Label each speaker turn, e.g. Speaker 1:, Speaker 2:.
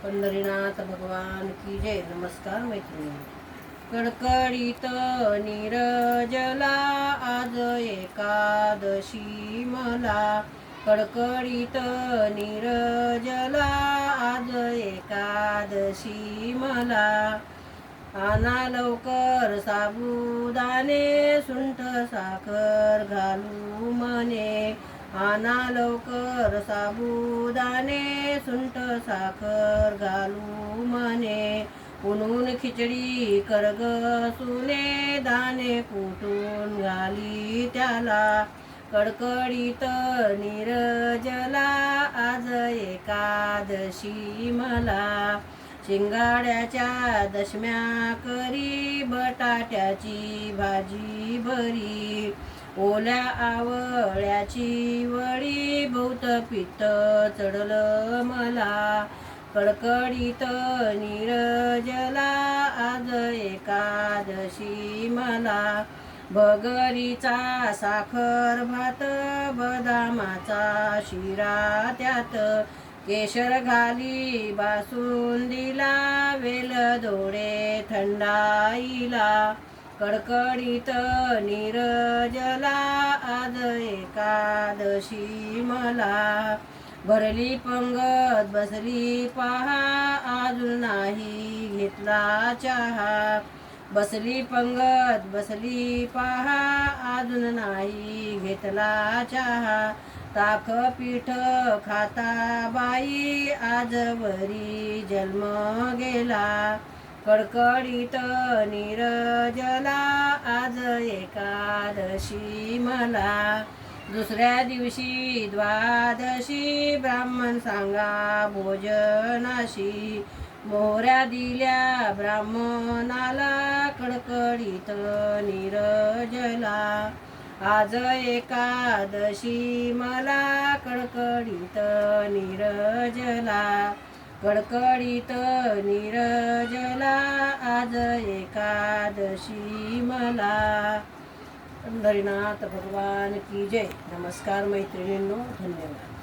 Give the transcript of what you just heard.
Speaker 1: पंढरीनाथ भगवान की जय। नमस्कार मैत्रिणी. कडकडीत नीरजला आज एकादशी मला. कडकडीत नीरजला आज एकादशी मला. आणा लवकर साबुदाणे सुंठ साखर घालू मने. आणा लवकर साबुदाणे सुंठ साखर घालू मने. उन्हून खिचडी करग सुने दाणे कुटून घाली त्याला. कडकडीत नीरजला आज एकादशी मला. शिंगाड्याच्या दशम्या करी बटाट्याची भाजी भरी. ओल्या आवळ्याची वडी बहुत पित्त चढलं मला. कडकडीत नीरजला आज एकादशी मला. भगरीचा साखर भात बदामाचा शिरा त्यात. केशर घाली बासुंदीला वेलदोडे थंडाईला. कडकडीत नीरजला आज एकादशी मला. भरली पंगत बसली पहा अजून नाही घेतला चहा. बसली पंगत बसली पहा अजून नाही घेतला चहा. ताक पीठ खाता बाई आजवरी जन्म गेला. कडकडीत नीरजला आज एकादशी मला. दुसऱ्या दिवशी द्वादशी ब्राह्मण सांगा भोजनाशी. मोहऱ्या दिल्या ब्राह्मणाला कडकडीत नीरजला. आज एकादशी मला कडकडीत नीरजला. कडकडीत नीरजला आज एकादशी मला. पंढरीनाथ भगवान की जय. नमस्कार मैत्रिणींनो, धन्यवाद.